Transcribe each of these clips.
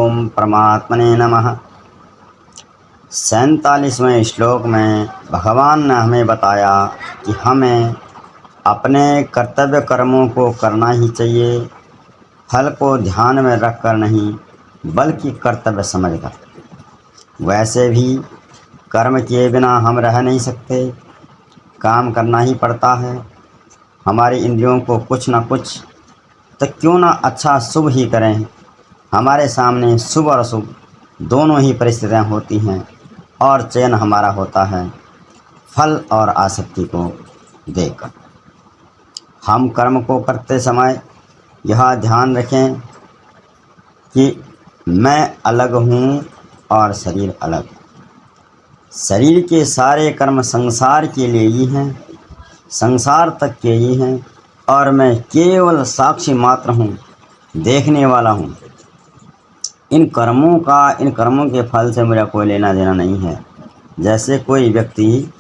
ओम परमात्मने नमः। 47वें श्लोक में भगवान ने हमें बताया कि हमें अपने कर्तव्य कर्मों को करना ही चाहिए, फल को ध्यान में रखकर नहीं बल्कि कर्तव्य समझकर। वैसे भी कर्म किए बिना हम रह नहीं सकते, काम करना ही पड़ता है। हमारी इंद्रियों को कुछ ना कुछ तो क्यों ना अच्छा शुभ ही करें। हमारे सामने शुभ और अशुभ दोनों ही परिस्थितियाँ होती हैं और चयन हमारा होता है फल और आसक्ति को देखकर। हम कर्म को करते समय यह ध्यान रखें कि मैं अलग हूँ और शरीर अलग। शरीर के सारे कर्म संसार के लिए ही हैं, संसार तक के ही हैं और मैं केवल साक्षी मात्र हूँ, देखने वाला हूँ। इन कर्मों के फल से मेरा कोई लेना देना नहीं है। जैसे कोई व्यक्ति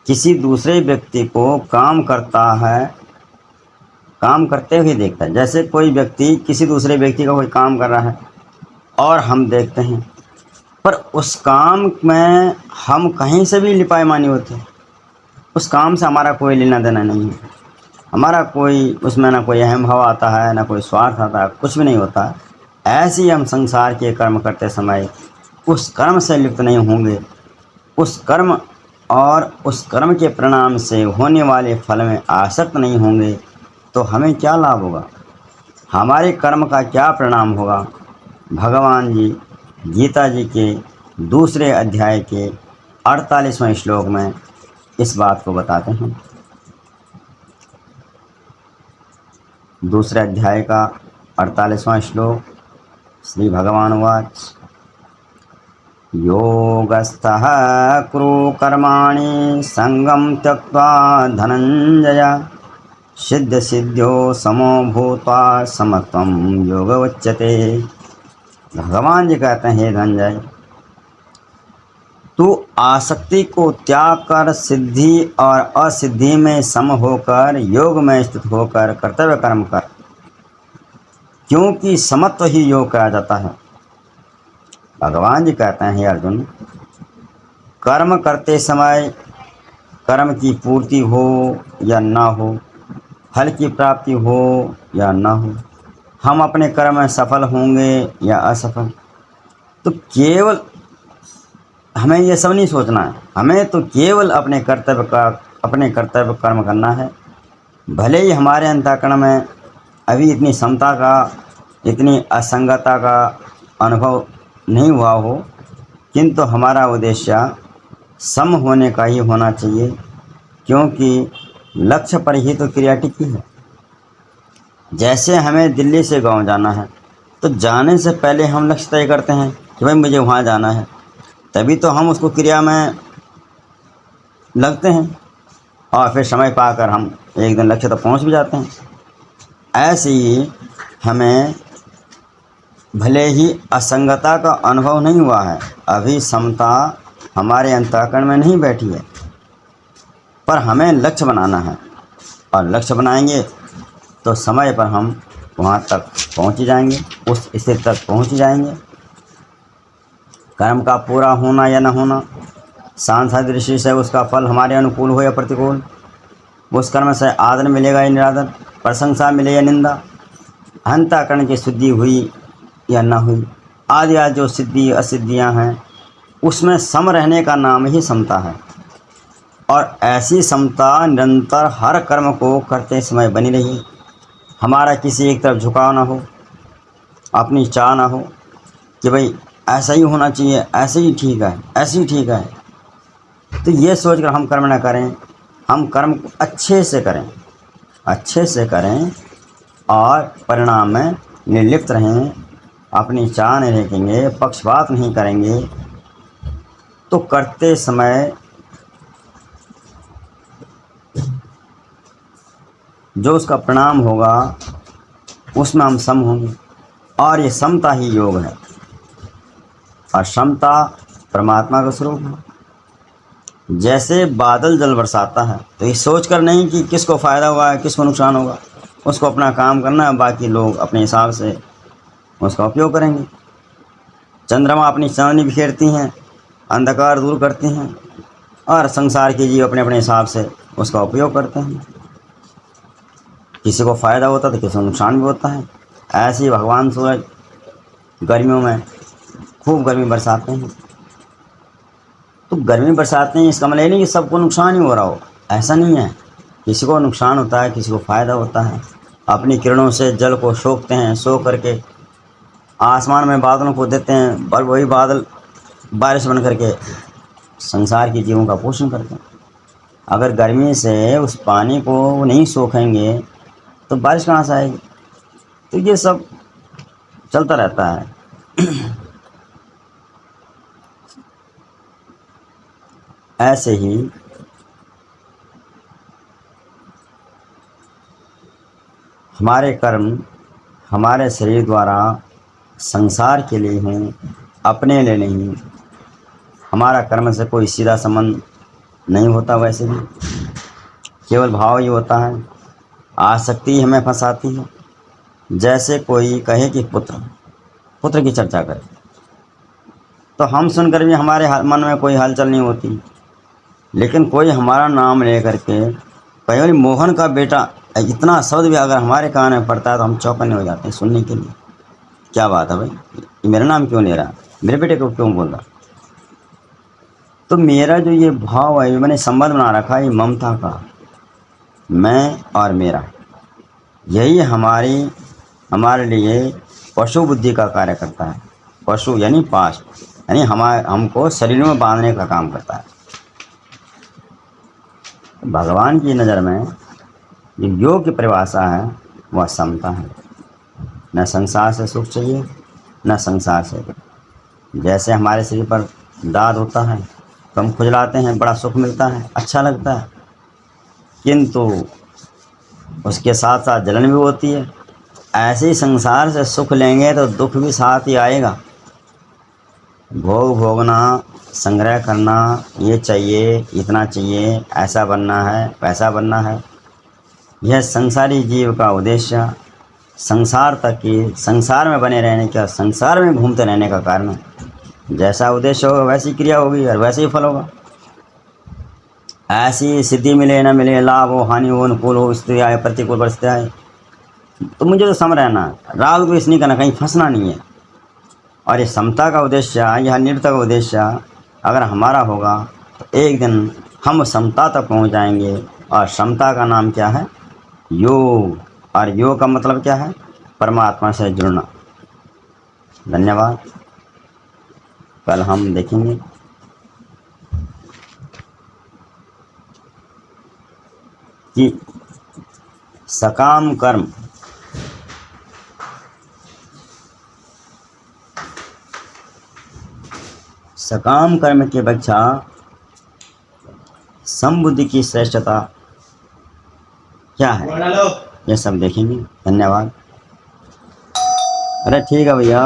किसी दूसरे व्यक्ति को काम करते हुए देखता है, जैसे कोई व्यक्ति किसी दूसरे व्यक्ति का कोई काम कर रहा है और हम देखते हैं, पर उस काम में हम कहीं से भी लिपायमानी होते हैं, उस काम से हमारा कोई लेना देना नहीं है। हमारा कोई उसमें ना कोई अहम भाव आता है, ना कोई स्वार्थ आता है, कुछ भी नहीं होता। ऐसे ही हम संसार के कर्म करते समय उस कर्म से लिप्त नहीं होंगे, उस कर्म और उस कर्म के परिणाम से होने वाले फल में आसक्त नहीं होंगे, तो हमें क्या लाभ होगा, हमारे कर्म का क्या परिणाम होगा। भगवान जी गीता जी के दूसरे अध्याय के 48वें श्लोक में इस बात को बताते हैं। दूसरे अध्याय का 48वां श्लोक, श्री भगवान उवाच योगस्थः कुरु कर्माणि संगम त्यक्त्वा धनंजय सिद्ध समो भूत्वा समत्वं योग उच्यते। भगवान जी कहते हैं, हे धनंजय, तू आसक्ति को त्याग कर सिद्धि और असिद्धि में सम होकर योग में स्थित होकर कर्तव्य कर्म कर, क्योंकि समत्व ही योग कहा जाता है। भगवान जी कहते हैं, हे अर्जुन, कर्म करते समय कर्म की पूर्ति हो या ना हो, फल की प्राप्ति हो या ना हो, हम अपने कर्म में सफल होंगे या असफल, तो केवल हमें ये सब नहीं सोचना है। हमें तो केवल अपने कर्तव्य कर्म करना है। भले ही हमारे अंतःकरण में अभी इतनी समता का, इतनी असंगता का अनुभव नहीं हुआ हो, किंतु हमारा उद्देश्य सम होने का ही होना चाहिए, क्योंकि लक्ष्य पर ही तो क्रिया टिकी है। जैसे हमें दिल्ली से गांव जाना है, तो जाने से पहले हम लक्ष्य तय करते हैं कि भाई मुझे वहाँ जाना है, तभी तो हम उसको क्रिया में लगते हैं और फिर समय पाकर हम एक दिन लक्ष्य तक पहुँच भी जाते हैं। ऐसे ही हमें भले ही असंगता का अनुभव नहीं हुआ है, अभी समता हमारे अंतःकरण में नहीं बैठी है, पर हमें लक्ष्य बनाना है और लक्ष्य बनाएंगे तो समय पर हम वहाँ तक पहुँच ही जाएंगे, उस स्थिति तक पहुँच ही जाएंगे। कर्म का पूरा होना या न होना सांसारिक दृष्टि से उसका फल हमारे अनुकूल हो या प्रतिकूल, उस कर्म से आदर मिलेगा या निरादर, प्रशंसा मिले या निंदा, अंतःकरण की शुद्धि हुई या न हुई, आदि आदि जो सिद्धि असिद्धियाँ हैं, उसमें सम रहने का नाम ही समता है। और ऐसी समता निरंतर हर कर्म को करते समय बनी रही। हमारा किसी एक तरफ झुकाव ना हो, अपनी चाह ना हो कि भाई ऐसा ही होना चाहिए, ऐसे ही ठीक है, ऐसे ही ठीक है, तो ये सोचकर हम कर्म ना करें। हम कर्म को अच्छे से करें और परिणाम में निर्लिप्त रहें, अपनी चाह नहीं रखेंगे, पक्षपात नहीं करेंगे, तो करते समय जो उसका परिणाम होगा उसमें हम सम होंगे। और ये समता ही योग है और समता परमात्मा का स्वरूप है। जैसे बादल जल बरसाता है, तो ये सोचकर नहीं कि किसको फ़ायदा हुआ है, किसको नुकसान होगा, उसको अपना काम करना है, बाकी लोग अपने हिसाब से उसका उपयोग करेंगे। चंद्रमा अपनी चांदनी बिखेरती हैं, अंधकार दूर करती हैं, और संसार के जीव अपने अपने हिसाब से उसका उपयोग करते हैं। किसी को फ़ायदा होता है तो किसी को नुकसान भी होता है। ऐसे ही भगवान सूरज गर्मियों में खूब गर्मी बरसाते हैं। तो गर्मी बरसाते हैं इसका मतलब ये नहीं कि सबको नुकसान ही हो रहा हो, ऐसा नहीं है। किसी को नुकसान होता है, किसी को फ़ायदा होता है। अपनी किरणों से जल को सोखते हैं, सोख करके आसमान में बादलों को देते हैं, और वही बादल बारिश बन करके संसार के जीवों का पोषण करते हैं। अगर गर्मी से उस पानी को नहीं सोखेंगे तो बारिश कहाँ से आएगी? तो ये सब चलता रहता है। ऐसे ही हमारे कर्म हमारे शरीर द्वारा संसार के लिए हैं, अपने लिए नहीं। हमारा कर्म से कोई सीधा संबंध नहीं होता, वैसे भी केवल भाव ही होता है। आसक्ति हमें फंसाती है। जैसे कोई कहे कि पुत्र की चर्चा करे, तो हम सुनकर भी हमारे मन में कोई हलचल नहीं होती। लेकिन कोई हमारा नाम ले करके कहे मोहन का बेटा, इतना शब्द भी अगर हमारे कान में पड़ता है तो हम चौकन्ने हो जाते हैं सुनने के लिए। क्या बात है भाई, ये मेरा नाम क्यों ले रहा, मेरे बेटे को क्यों बोल रहा? तो मेरा जो ये भाव है, मैंने संबंध बना रखा है, ये ममता का, मैं और मेरा, यही हमारे लिए पशु बुद्धि का कार्य करता है। पशु यानी पास्ट, यानी हमको शरीर में बांधने का काम करता है। भगवान की नज़र में जो योग की परिभाषा है वह समता है। न संसार से सुख चाहिए, न संसार से। जैसे हमारे शरीर पर दाद होता है तो हम खुजलाते हैं, बड़ा सुख मिलता है, अच्छा लगता है, किंतु उसके साथ साथ जलन भी होती है। ऐसे ही संसार से सुख लेंगे तो दुख भी साथ ही आएगा। भोगना, संग्रह करना, ये चाहिए, इतना चाहिए, ऐसा बनना है, वैसा बनना है, यह संसारी जीव का उद्देश्य संसार तक की, संसार में बने रहने का, संसार में घूमते रहने का कारण है। जैसा उद्देश्य होगा वैसी क्रिया होगी और वैसे ही फल होगा। ऐसी सिद्धि मिले न मिले, लाभ हो हानि हो, अनुकूल हो स्थिति आए, प्रतिकूल परिस्थिति आए, तो मुझे तो सम रहना है, राग द्वेष नहीं करना, कहीं फंसना नहीं है। और ये समता का उद्देश्य, यह निर्भरता का उद्देश्य अगर हमारा होगा तो एक दिन हम समता तक पहुंच जाएंगे। और समता का नाम क्या है? योग। और योग का मतलब क्या है? परमात्मा से जुड़ना। धन्यवाद। कल हम देखेंगे कि सकाम कर्म की अपेक्षा समबुद्धि की श्रेष्ठता क्या है, ये सब देखेंगे। धन्यवाद। अरे ठीक है भैया।